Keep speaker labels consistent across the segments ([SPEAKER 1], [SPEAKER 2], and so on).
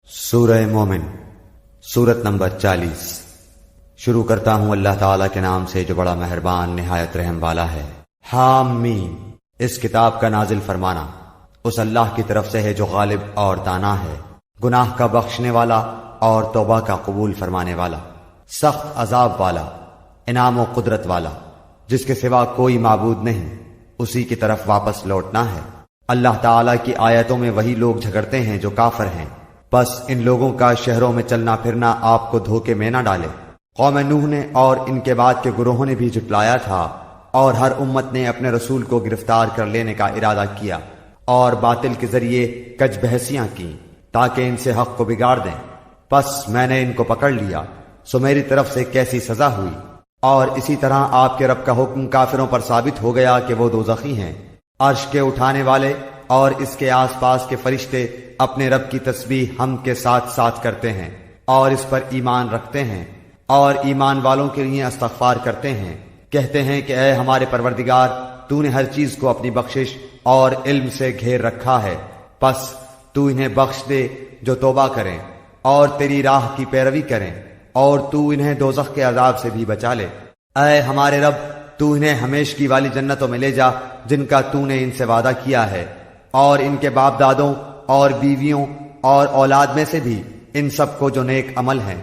[SPEAKER 1] سورہ مومن سورت نمبر 40۔ شروع کرتا ہوں اللہ تعالیٰ کے نام سے جو بڑا مہربان نہایت رحم والا ہے۔ حام میم۔ اس کتاب کا نازل فرمانا اس اللہ کی طرف سے ہے جو غالب اور دانا ہے، گناہ کا بخشنے والا اور توبہ کا قبول فرمانے والا، سخت عذاب والا، انعام و قدرت والا، جس کے سوا کوئی معبود نہیں، اسی کی طرف واپس لوٹنا ہے۔ اللہ تعالیٰ کی آیتوں میں وہی لوگ جھگڑتے ہیں جو کافر ہیں، بس ان لوگوں کا شہروں میں چلنا پھرنا آپ کو دھوکے میں نہ ڈالے۔ قوم نوح نے اور ان کے بعد کے گروہوں نے بھی جھٹلایا تھا، اور ہر امت نے اپنے رسول کو گرفتار کر لینے کا ارادہ کیا اور باطل کے ذریعے کج بحثیاں کی تاکہ ان سے حق کو بگاڑ دیں۔ پس میں نے ان کو پکڑ لیا، سو میری طرف سے کیسی سزا ہوئی۔ اور اسی طرح آپ کے رب کا حکم کافروں پر ثابت ہو گیا کہ وہ دوزخی ہیں۔ عرش کے اٹھانے والے اور اس کے آس پاس کے فرشتے اپنے رب کی تسبیح حمد کے ساتھ ساتھ کرتے ہیں اور اس پر ایمان رکھتے ہیں، اور ایمان والوں کے لیے استغفار کرتے ہیں، کہتے ہیں کہ اے ہمارے پروردگار، تو نے ہر چیز کو اپنی بخشش اور علم سے گھیر رکھا ہے، پس تو انہیں بخش دے جو توبہ کریں اور تیری راہ کی پیروی کریں، اور تو انہیں دوزخ کے عذاب سے بھی بچا لے۔ اے ہمارے رب، تو انہیں ہمیشگی والی جنتوں میں لے جا جن کا تو نے ان سے وعدہ کیا ہے، اور ان کے باپ دادوں اور بیویوں اور اولاد میں سے بھی ان سب کو جو نیک عمل ہیں،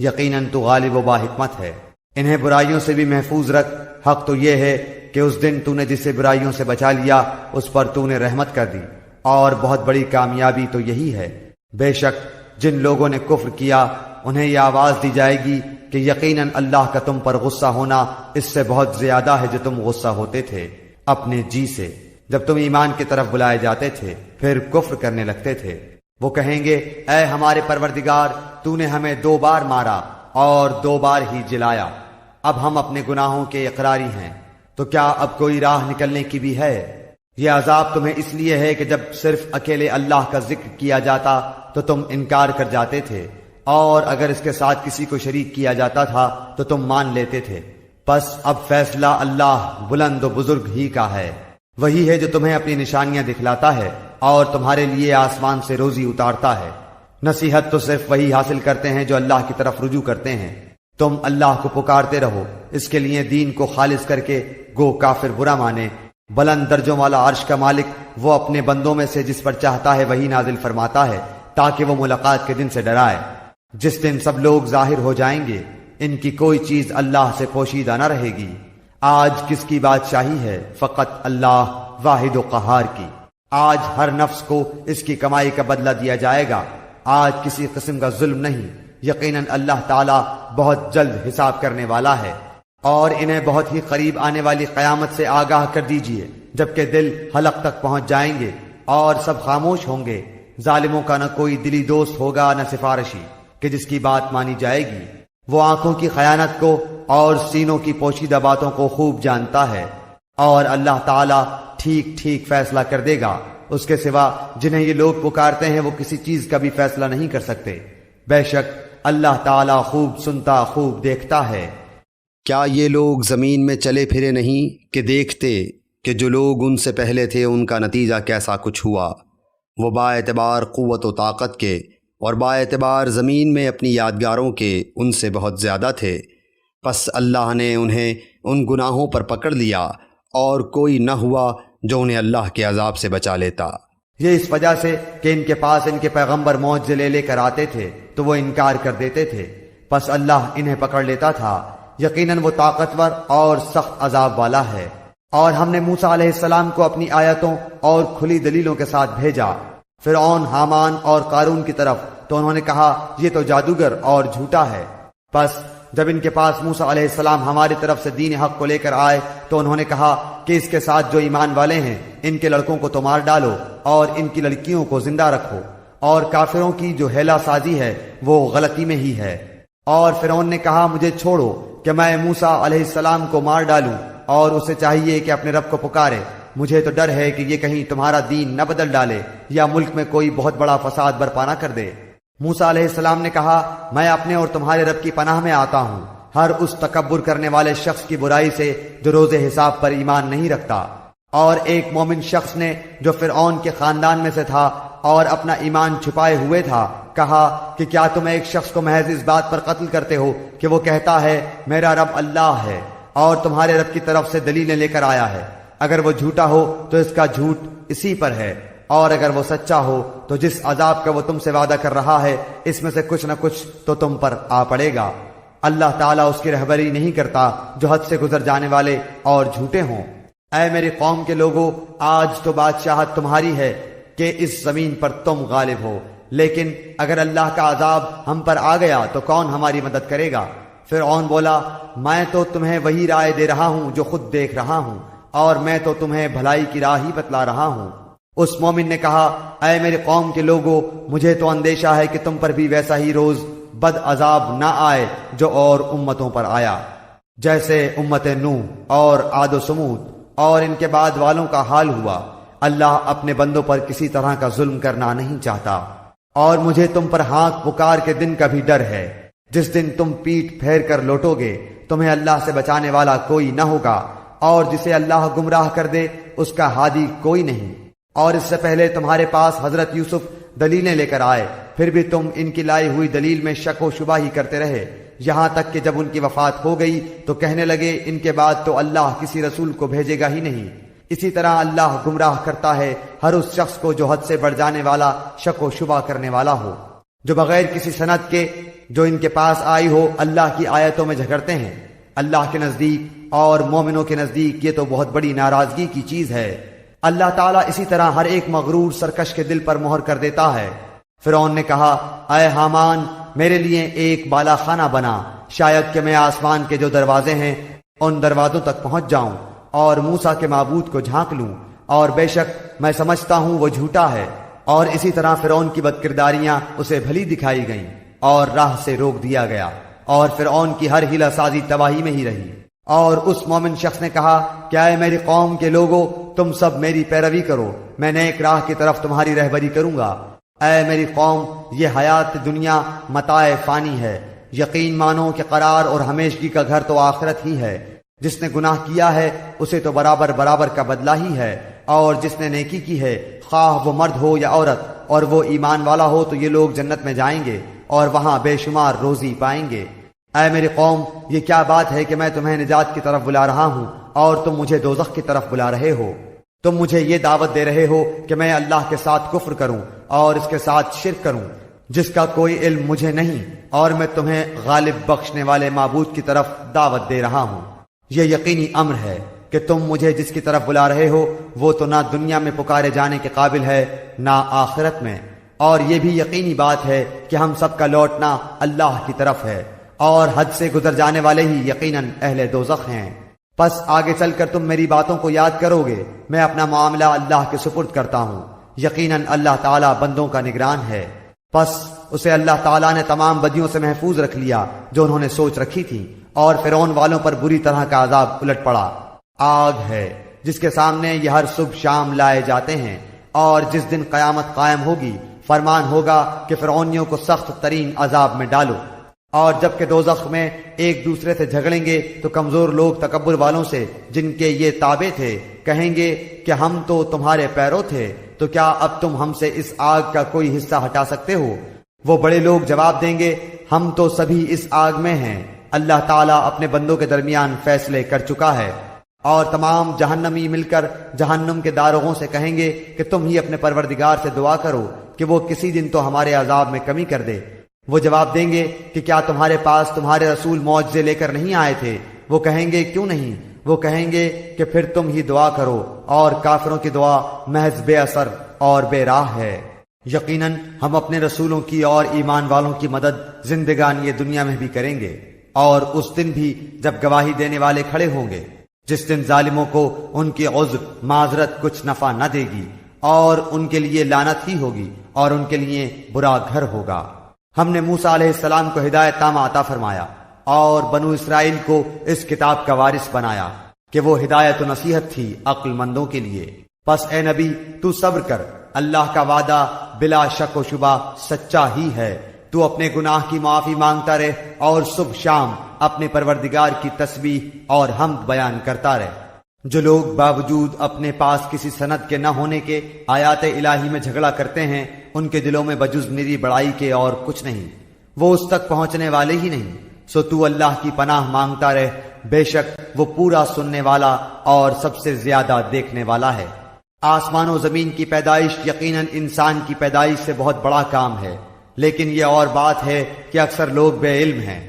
[SPEAKER 1] یقیناً تو غالب و باحکمت ہے۔ انہیں برائیوں سے بھی محفوظ رکھ، حق تو یہ ہے کہ اس دن تو نے جسے برائیوں سے بچا لیا اس پر تو نے رحمت کر دی، اور بہت بڑی کامیابی تو یہی ہے۔ بے شک جن لوگوں نے کفر کیا انہیں یہ آواز دی جائے گی کہ یقیناً اللہ کا تم پر غصہ ہونا اس سے بہت زیادہ ہے جو تم غصہ ہوتے تھے اپنے جی سے جب تم ایمان کی طرف بلائے جاتے تھے، پھر کفر کرنے لگتے تھے۔ وہ کہیں گے اے ہمارے پروردگار، تو نے ہمیں 2 بار مارا اور 2 بار ہی جلایا، اب ہم اپنے گناہوں کے اقراری ہیں، تو کیا اب کوئی راہ نکلنے کی بھی ہے؟ یہ عذاب تمہیں اس لیے ہے کہ جب صرف اکیلے اللہ کا ذکر کیا جاتا تو تم انکار کر جاتے تھے، اور اگر اس کے ساتھ کسی کو شریک کیا جاتا تھا تو تم مان لیتے تھے۔ پس اب فیصلہ اللہ بلند و بزرگ ہی کا ہے، وہی ہے جو تمہیں اپنی نشانیاں دکھلاتا ہے اور تمہارے لیے آسمان سے روزی اتارتا ہے۔ نصیحت تو صرف وہی حاصل کرتے ہیں جو اللہ کی طرف رجوع کرتے ہیں۔ تم اللہ کو پکارتے رہو، اس کے لیے دین کو خالص کر کے، گو کافر برا مانے۔ بلند درجوں والا عرش کا مالک وہ اپنے بندوں میں سے جس پر چاہتا ہے وہی نازل فرماتا ہے تاکہ وہ ملاقات کے دن سے ڈرائے، جس دن سب لوگ ظاہر ہو جائیں گے، ان کی کوئی چیز اللہ سے پوشیدہ نہ رہے گی۔ آج کس کی بادشاہی ہے؟ فقط اللہ واحد و قہار کی۔ آج ہر نفس کو اس کی کمائی کا بدلہ دیا جائے گا، آج کسی قسم کا ظلم نہیں، یقیناً اللہ تعالی بہت جلد حساب کرنے والا ہے۔ اور انہیں بہت ہی قریب آنے والی قیامت سے آگاہ کر دیجئے، جبکہ دل حلق تک پہنچ جائیں گے اور سب خاموش ہوں گے۔ ظالموں کا نہ کوئی دلی دوست ہوگا نہ سفارشی کہ جس کی بات مانی جائے گی۔ وہ آنکھوں کی خیانت کو اور سینوں کی پوشیدہ باتوں کو خوب جانتا ہے، اور اللہ تعالی ٹھیک ٹھیک فیصلہ کر دے گا۔ اس کے سوا جنہیں یہ لوگ پکارتے ہیں وہ کسی چیز کا بھی فیصلہ نہیں کر سکتے۔ بے شک اللہ تعالی خوب سنتا خوب دیکھتا ہے۔
[SPEAKER 2] کیا یہ لوگ زمین میں چلے پھرے نہیں کہ دیکھتے کہ جو لوگ ان سے پہلے تھے ان کا نتیجہ کیسا کچھ ہوا؟ وہ با اعتبار قوت و طاقت کے اور با اعتبار زمین میں اپنی یادگاروں کے ان سے بہت زیادہ تھے، پس اللہ نے انہیں ان گناہوں پر پکڑ لیا اور کوئی نہ ہوا جو انہیں اللہ کے عذاب سے بچا لیتا۔
[SPEAKER 1] یہ اس وجہ سے کہ ان کے پاس ان کے پیغمبر معجزے لے کر آتے تھے تو وہ انکار کر دیتے تھے، پس اللہ انہیں پکڑ لیتا تھا۔ یقیناً وہ طاقتور اور سخت عذاب والا ہے۔ اور ہم نے موسیٰ علیہ السلام کو اپنی آیتوں اور کھلی دلیلوں کے ساتھ بھیجا فرعون، حامان اور قارون کی طرف، تو انہوں نے کہا یہ تو جادوگر اور جھوٹا ہے۔ پس جب ان کے پاس موسیٰ علیہ السلام ہماری طرف سے دین حق کو لے کر آئے تو انہوں نے کہا کہ اس کے ساتھ جو ایمان والے ہیں ان کے لڑکوں کو تو مار ڈالو اور ان کی لڑکیوں کو زندہ رکھو، اور کافروں کی جو ہیلا سازی ہے وہ غلطی میں ہی ہے۔ اور فرعون نے کہا مجھے چھوڑو کہ میں موسیٰ علیہ السلام کو مار ڈالوں، اور اسے چاہیے کہ اپنے رب کو پکارے، مجھے تو ڈر ہے کہ یہ کہیں تمہارا دین نہ بدل ڈالے یا ملک میں کوئی بہت بڑا فساد برپا نہ کر دے۔ موسیٰ علیہ السلام نے کہا میں اپنے اور تمہارے رب کی پناہ میں آتا ہوں ہر اس تکبر کرنے والے شخص کی برائی سے جو روز حساب پر ایمان نہیں رکھتا۔ اور ایک مومن شخص نے جو فرعون کے خاندان میں سے تھا اور اپنا ایمان چھپائے ہوئے تھا، کہا کہ کیا تم ایک شخص کو محض اس بات پر قتل کرتے ہو کہ وہ کہتا ہے میرا رب اللہ ہے اور تمہارے رب کی طرف سے دلیلیں لے کر آیا ہے؟ اگر وہ جھوٹا ہو تو اس کا جھوٹ اسی پر ہے، اور اگر وہ سچا ہو تو جس عذاب کا وہ تم سے وعدہ کر رہا ہے اس میں سے کچھ نہ کچھ تو تم پر آ پڑے گا۔ اللہ تعالیٰ اس کی رہبری نہیں کرتا جو حد سے گزر جانے والے اور جھوٹے ہوں۔ اے میری قوم کے لوگوں، آج تو بادشاہت تمہاری ہے کہ اس زمین پر تم غالب ہو، لیکن اگر اللہ کا عذاب ہم پر آ گیا تو کون ہماری مدد کرے گا؟ فرعون بولا، میں تو تمہیں وہی رائے دے رہا ہوں جو خود دیکھ رہا ہوں، اور میں تو تمہیں بھلائی کی راہ ہی بتلا رہا ہوں۔ اس مومن نے کہا، اے میری قوم کے لوگوں، مجھے تو اندیشہ ہے کہ تم پر بھی ویسا ہی روز بد عذاب نہ آئے جو اور امتوں پر آیا، جیسے امت نوح اور عاد و سمود اور ان کے بعد والوں کا حال ہوا۔ اللہ اپنے بندوں پر کسی طرح کا ظلم کرنا نہیں چاہتا، اور مجھے تم پر ہانک پکار کے دن کا بھی ڈر ہے، جس دن تم پیٹ پھیر کر لوٹو گے، تمہیں اللہ سے بچانے والا کوئی نہ ہوگا، اور جسے اللہ گمراہ کر دے اس کا ہادی کوئی نہیں۔ اور اس سے پہلے تمہارے پاس حضرت یوسف دلیلیں لے کر آئے، پھر بھی تم ان کی لائی ہوئی دلیل میں شک و شبہ ہی کرتے رہے، یہاں تک کہ جب ان کی وفات ہو گئی تو کہنے لگے ان کے بعد تو اللہ کسی رسول کو بھیجے گا ہی نہیں۔ اسی طرح اللہ گمراہ کرتا ہے ہر اس شخص کو جو حد سے بڑھ جانے والا، شک و شبہ کرنے والا ہو، جو بغیر کسی سند کے جو ان کے پاس آئی ہو اللہ کی آیتوں میں جھگڑتے ہیں۔ اللہ کے نزدیک اور مومنوں کے نزدیک یہ تو بہت بڑی ناراضگی کی چیز ہے۔ اللہ تعالیٰ اسی طرح ہر ایک مغرور سرکش کے دل پر مہر کر دیتا ہے۔ فرعون نے کہا، اے حامان، میرے لیے ایک بالا خانہ بنا، شاید کہ میں آسمان کے جو دروازے ہیں ان دروازوں تک پہنچ جاؤں اور موسیٰ کے معبود کو جھانک لوں، اور بے شک میں سمجھتا ہوں وہ جھوٹا ہے۔ اور اسی طرح فرعون کی بدکرداریاں اسے بھلی دکھائی گئیں اور راہ سے روک دیا گیا، اور فرعون کی ہر ہیلہ سازی تباہی میں ہی رہی۔ اور اس مومن شخص نے کہا، کیا اے میری قوم کے لوگوں، تم سب میری پیروی کرو، میں نیک راہ کی طرف تمہاری رہبری کروں گا۔ اے میری قوم، یہ حیات دنیا متاع فانی ہے، یقین مانو کہ قرار اور ہمیشگی کا گھر تو آخرت ہی ہے۔ جس نے گناہ کیا ہے اسے تو برابر برابر کا بدلہ ہی ہے، اور جس نے نیکی کی ہے خواہ وہ مرد ہو یا عورت، اور وہ ایمان والا ہو، تو یہ لوگ جنت میں جائیں گے اور وہاں بے شمار روزی پائیں گے۔ اے میری قوم، یہ کیا بات ہے کہ میں تمہیں نجات کی طرف بلا رہا ہوں اور تم مجھے دوزخ کی طرف بلا رہے ہو؟ تم مجھے یہ دعوت دے رہے ہو کہ میں اللہ کے ساتھ کفر کروں اور اس کے ساتھ شرک کروں جس کا کوئی علم مجھے نہیں، اور میں تمہیں غالب بخشنے والے معبود کی طرف دعوت دے رہا ہوں۔ یہ یقینی امر ہے کہ تم مجھے جس کی طرف بلا رہے ہو وہ تو نہ دنیا میں پکارے جانے کے قابل ہے نہ آخرت میں، اور یہ بھی یقینی بات ہے کہ ہم سب کا لوٹنا اللہ کی طرف ہے، اور حد سے گزر جانے والے ہی یقیناً اہل دوزخ ہیں۔ پس آگے چل کر تم میری باتوں کو یاد کرو گے، میں اپنا معاملہ اللہ کے سپرد کرتا ہوں، یقیناً اللہ تعالیٰ بندوں کا نگران ہے۔ پس اسے اللہ تعالیٰ نے تمام بدیوں سے محفوظ رکھ لیا جو انہوں نے سوچ رکھی تھی، اور فرعون والوں پر بری طرح کا عذاب الٹ پڑا۔ آگ ہے جس کے سامنے یہ ہر صبح شام لائے جاتے ہیں، اور جس دن قیامت قائم ہوگی فرمان ہوگا کہ فرعونیوں کو سخت ترین عذاب میں ڈالو۔ اور جب کہ دوزخ میں ایک دوسرے سے جھگڑیں گے تو کمزور لوگ تکبر والوں سے جن کے یہ تابع تھے کہیں گے کہ ہم تو تمہارے پیرو تھے، تو کیا اب تم ہم سے اس آگ کا کوئی حصہ ہٹا سکتے ہو؟ وہ بڑے لوگ جواب دیں گے، ہم تو سبھی اس آگ میں ہیں۔ اللہ تعالیٰ اپنے بندوں کے درمیان فیصلے کر چکا ہے۔ اور تمام جہنمی مل کر جہنم کے داروغوں سے کہیں گے کہ تم ہی اپنے پروردگار سے دعا کرو کہ وہ کسی دن تو ہمارے عذاب میں کمی کر دے۔ وہ جواب دیں گے کہ کیا تمہارے پاس تمہارے رسول معجزے لے کر نہیں آئے تھے؟ وہ کہیں گے کیوں نہیں؟ وہ کہیں گے کہ پھر تم ہی دعا کرو، اور کافروں کی دعا محض بے اثر اور بے راہ ہے۔ یقیناً ہم اپنے رسولوں کی اور ایمان والوں کی مدد زندگان یہ دنیا میں بھی کریں گے، اور اس دن بھی جب گواہی دینے والے کھڑے ہوں گے، جس دن ظالموں کو ان کی عذر معذرت کچھ نفع نہ دے گی، اور ان کے لیے لعنت ہی ہوگی، اور ان کے لیے برا گھر ہوگا۔ ہم نے موسیٰ علیہ السلام کو ہدایت تامہ عطا فرمایا اور بنو اسرائیل کو اس کتاب کا وارث بنایا کہ وہ ہدایت و نصیحت تھی عقل مندوں کے لیے۔ پس اے نبی، تو صبر کر، اللہ کا وعدہ بلا شک و شبہ سچا ہی ہے۔ تو اپنے گناہ کی معافی مانگتا رہ اور صبح شام اپنے پروردگار کی تسبیح اور حمد بیان کرتا رہ۔ جو لوگ باوجود اپنے پاس کسی سند کے نہ ہونے کے آیات الہی میں جھگڑا کرتے ہیں، ان کے دلوں میں بجز میری بڑائی کے اور کچھ نہیں، وہ اس تک پہنچنے والے ہی نہیں۔ سو تو اللہ کی پناہ مانگتا رہ، بے شک وہ پورا سننے والا اور سب سے زیادہ دیکھنے والا ہے۔ آسمان و زمین کی پیدائش یقیناً انسان کی پیدائش سے بہت بڑا کام ہے، لیکن یہ اور بات ہے کہ اکثر لوگ بے علم ہیں۔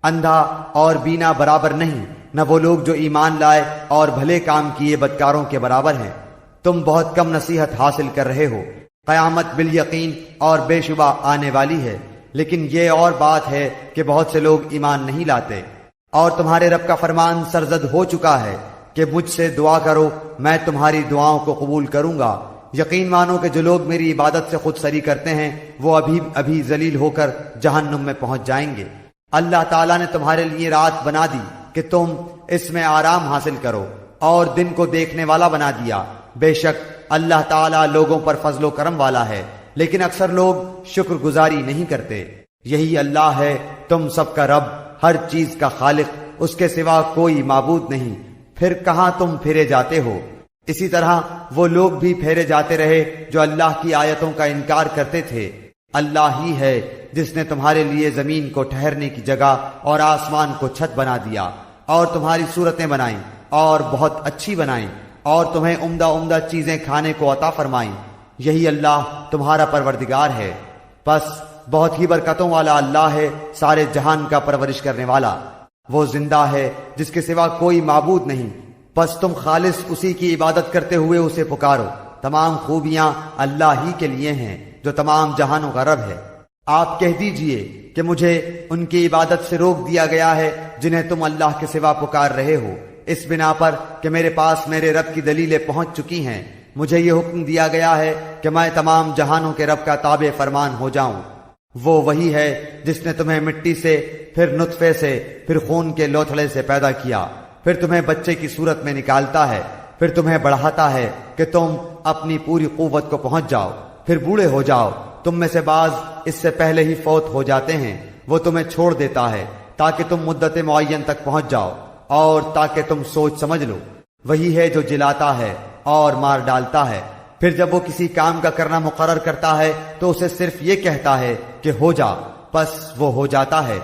[SPEAKER 1] اندھا اور بینا برابر نہیں، نہ وہ لوگ جو ایمان لائے اور بھلے کام کیے بدکاروں کے برابر ہیں۔ تم بہت کم نصیحت حاصل کر رہے ہو۔ قیامت بالیقین اور بے شبہ آنے والی ہے، لیکن یہ اور بات ہے کہ بہت سے لوگ ایمان نہیں لاتے۔ اور تمہارے رب کا فرمان سرزد ہو چکا ہے کہ مجھ سے دعا کرو، میں تمہاری دعاؤں کو قبول کروں گا۔ یقین مانو کہ جو لوگ میری عبادت سے خود سری کرتے ہیں، وہ ابھی ذلیل ہو کر جہنم میں پہنچ جائیں گے۔ اللہ تعالیٰ نے تمہارے لیے رات بنا دی کہ تم اس میں آرام حاصل کرو، اور دن کو دیکھنے والا بنا دیا۔ بے شک اللہ تعالیٰ لوگوں پر فضل و کرم والا ہے، لیکن اکثر لوگ شکر گزاری نہیں کرتے۔ یہی اللہ ہے تم سب کا رب، ہر چیز کا خالق، اس کے سوا کوئی معبود نہیں، پھر کہاں تم پھرے جاتے ہو؟ اسی طرح وہ لوگ بھی پھیرے جاتے رہے جو اللہ کی آیتوں کا انکار کرتے تھے۔ اللہ ہی ہے جس نے تمہارے لیے زمین کو ٹھہرنے کی جگہ اور آسمان کو چھت بنا دیا، اور تمہاری صورتیں بنائیں اور بہت اچھی بنائیں، اور تمہیں عمدہ عمدہ چیزیں کھانے کو عطا فرمائیں۔ یہی اللہ تمہارا پروردگار ہے۔ پس بہت ہی برکتوں والا اللہ ہے، سارے جہان کا پرورش کرنے والا۔ وہ زندہ ہے جس کے سوا کوئی معبود نہیں، پس تم خالص اسی کی عبادت کرتے ہوئے اسے پکارو۔ تمام خوبیاں اللہ ہی کے لیے ہیں جو تمام جہانوں کا رب ہے۔ آپ کہہ دیجئے کہ مجھے ان کی عبادت سے روک دیا گیا ہے جنہیں تم اللہ کے سوا پکار رہے ہو، اس بنا پر کہ میرے پاس میرے رب کی دلیلیں پہنچ چکی ہیں۔ مجھے یہ حکم دیا گیا ہے کہ میں تمام جہانوں کے رب کا تابع فرمان ہو جاؤں۔ وہ وہی ہے جس نے تمہیں مٹی سے، پھر نطفے سے، پھر خون کے لوتھڑے سے پیدا کیا، پھر تمہیں بچے کی صورت میں نکالتا ہے، پھر تمہیں بڑھاتا ہے کہ تم اپنی پوری قوت کو پہنچ جاؤ، پھر بوڑھے ہو جاؤ۔ تم میں سے بعض اس سے پہلے ہی فوت ہو جاتے ہیں۔ وہ تمہیں چھوڑ دیتا ہے تاکہ تم مدت معین تک پہنچ جاؤ، اور تاکہ تم سوچ سمجھ لو۔ وہی ہے جو جلاتا ہے اور مار ڈالتا ہے، پھر جب وہ کسی کام کا کرنا مقرر کرتا ہے تو اسے صرف یہ کہتا ہے کہ ہو جا، پس وہ ہو جاتا ہے۔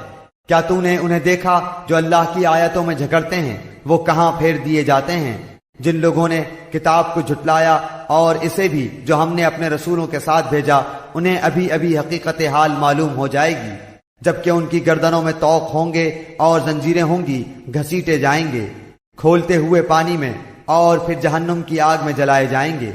[SPEAKER 1] کیا تو نے انہیں دیکھا جو اللہ کی آیتوں میں جھگڑتے ہیں؟ وہ کہاں پھیر دیے جاتے ہیں۔ جن لوگوں نے کتاب کو جھٹلایا اور اسے بھی جو ہم نے اپنے رسولوں کے ساتھ بھیجا، انہیں ابھی ابھی حقیقت حال معلوم ہو جائے گی، جبکہ ان کی گردنوں میں طوق ہوں گے اور زنجیریں ہوں گی، گھسیٹے جائیں گے کھولتے ہوئے پانی میں، اور پھر جہنم کی آگ میں جلائے جائیں گے۔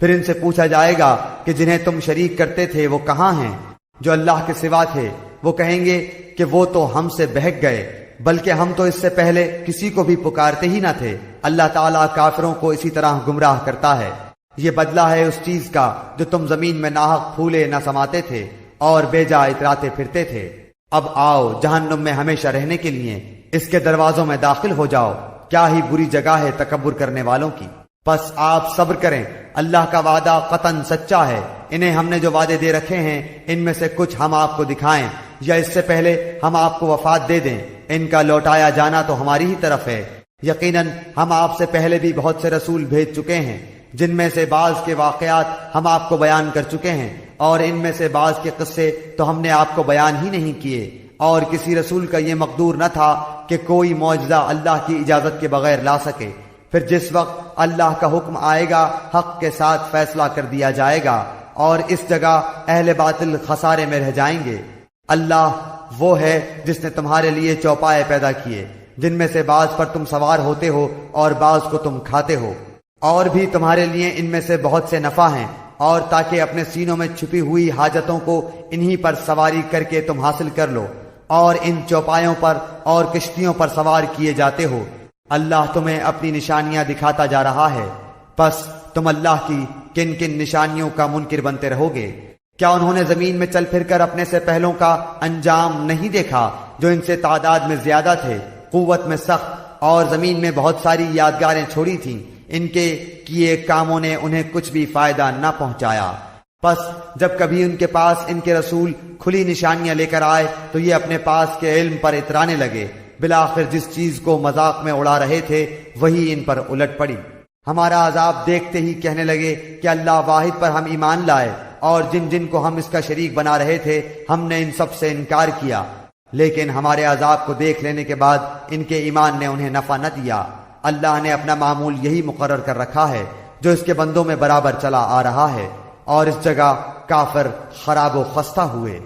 [SPEAKER 1] پھر ان سے پوچھا جائے گا کہ جنہیں تم شریک کرتے تھے وہ کہاں ہیں؟ جو اللہ کے سوا تھے وہ کہیں گے کہ وہ تو ہم سے بہک گئے، بلکہ ہم تو اس سے پہلے کسی کو بھی پکارتے ہی نہ تھے۔ اللہ تعالیٰ کافروں کو اسی طرح گمراہ کرتا ہے۔ یہ بدلہ ہے اس چیز کا جو تم زمین میں ناحق پھولے نہ سماتے تھے اور بے جا اتراتے پھرتے تھے۔ اب آؤ جہنم میں ہمیشہ رہنے کے لیے، اس کے دروازوں میں داخل ہو جاؤ۔ کیا ہی بری جگہ ہے تکبر کرنے والوں کی۔ پس آپ صبر کریں، اللہ کا وعدہ قطعاً سچا ہے۔ انہیں ہم نے جو وعدے دے رکھے ہیں ان میں سے کچھ ہم آپ کو دکھائیں، یا اس سے پہلے ہم آپ کو وفات دے دیں، ان کا لوٹایا جانا تو ہماری ہی طرف ہے۔ یقیناً ہم آپ سے پہلے بھی بہت سے رسول بھیج چکے ہیں، جن میں سے بعض کے واقعات ہم آپ کو بیان کر چکے ہیں، اور ان میں سے بعض کے قصے تو ہم نے آپ کو بیان ہی نہیں کیے۔ اور کسی رسول کا یہ مقدور نہ تھا کہ کوئی معجزہ اللہ کی اجازت کے بغیر لا سکے۔ پھر جس وقت اللہ کا حکم آئے گا حق کے ساتھ فیصلہ کر دیا جائے گا، اور اس جگہ اہل باطل خسارے میں رہ جائیں گے۔ اللہ وہ ہے جس نے تمہارے لیے چوپائے پیدا کیے، جن میں سے بعض پر تم سوار ہوتے ہو اور بعض کو تم کھاتے ہو، اور بھی تمہارے لیے ان میں سے بہت سے نفع ہیں، اور تاکہ اپنے سینوں میں چھپی ہوئی حاجتوں کو انہی پر سواری کر کے تم حاصل کر لو، اور ان چوپایوں پر اور کشتیوں پر سوار کیے جاتے ہو۔ اللہ تمہیں اپنی نشانیاں دکھاتا جا رہا ہے، پس تم اللہ کی کن کن نشانیوں کا منکر بنتے رہو گے؟ کیا انہوں نے زمین میں چل پھر کر اپنے سے پہلوں کا انجام نہیں دیکھا جو ان سے تعداد میں زیادہ تھے، قوت میں سخت، اور زمین میں بہت ساری یادگاریں چھوڑی تھیں؟ ان کے کیے کاموں نے انہیں کچھ بھی فائدہ نہ پہنچایا۔ پس جب کبھی ان کے پاس ان کے رسول کھلی نشانیاں لے کر آئے تو یہ اپنے پاس کے علم پر اترانے لگے بالآخر جس چیز کو مذاق میں اڑا رہے تھے وہی ان پر الٹ پڑی۔ ہمارا عذاب دیکھتے ہی کہنے لگے کہ اللہ واحد پر ہم ایمان لائے، اور جن جن کو ہم اس کا شریک بنا رہے تھے ہم نے ان سب سے انکار کیا، لیکن ہمارے عذاب کو دیکھ لینے کے بعد ان کے ایمان نے انہیں نفع نہ دیا۔ اللہ نے اپنا معمول یہی مقرر کر رکھا ہے جو اس کے بندوں میں برابر چلا آ رہا ہے، اور اس جگہ کافر خراب و خستہ ہوئے۔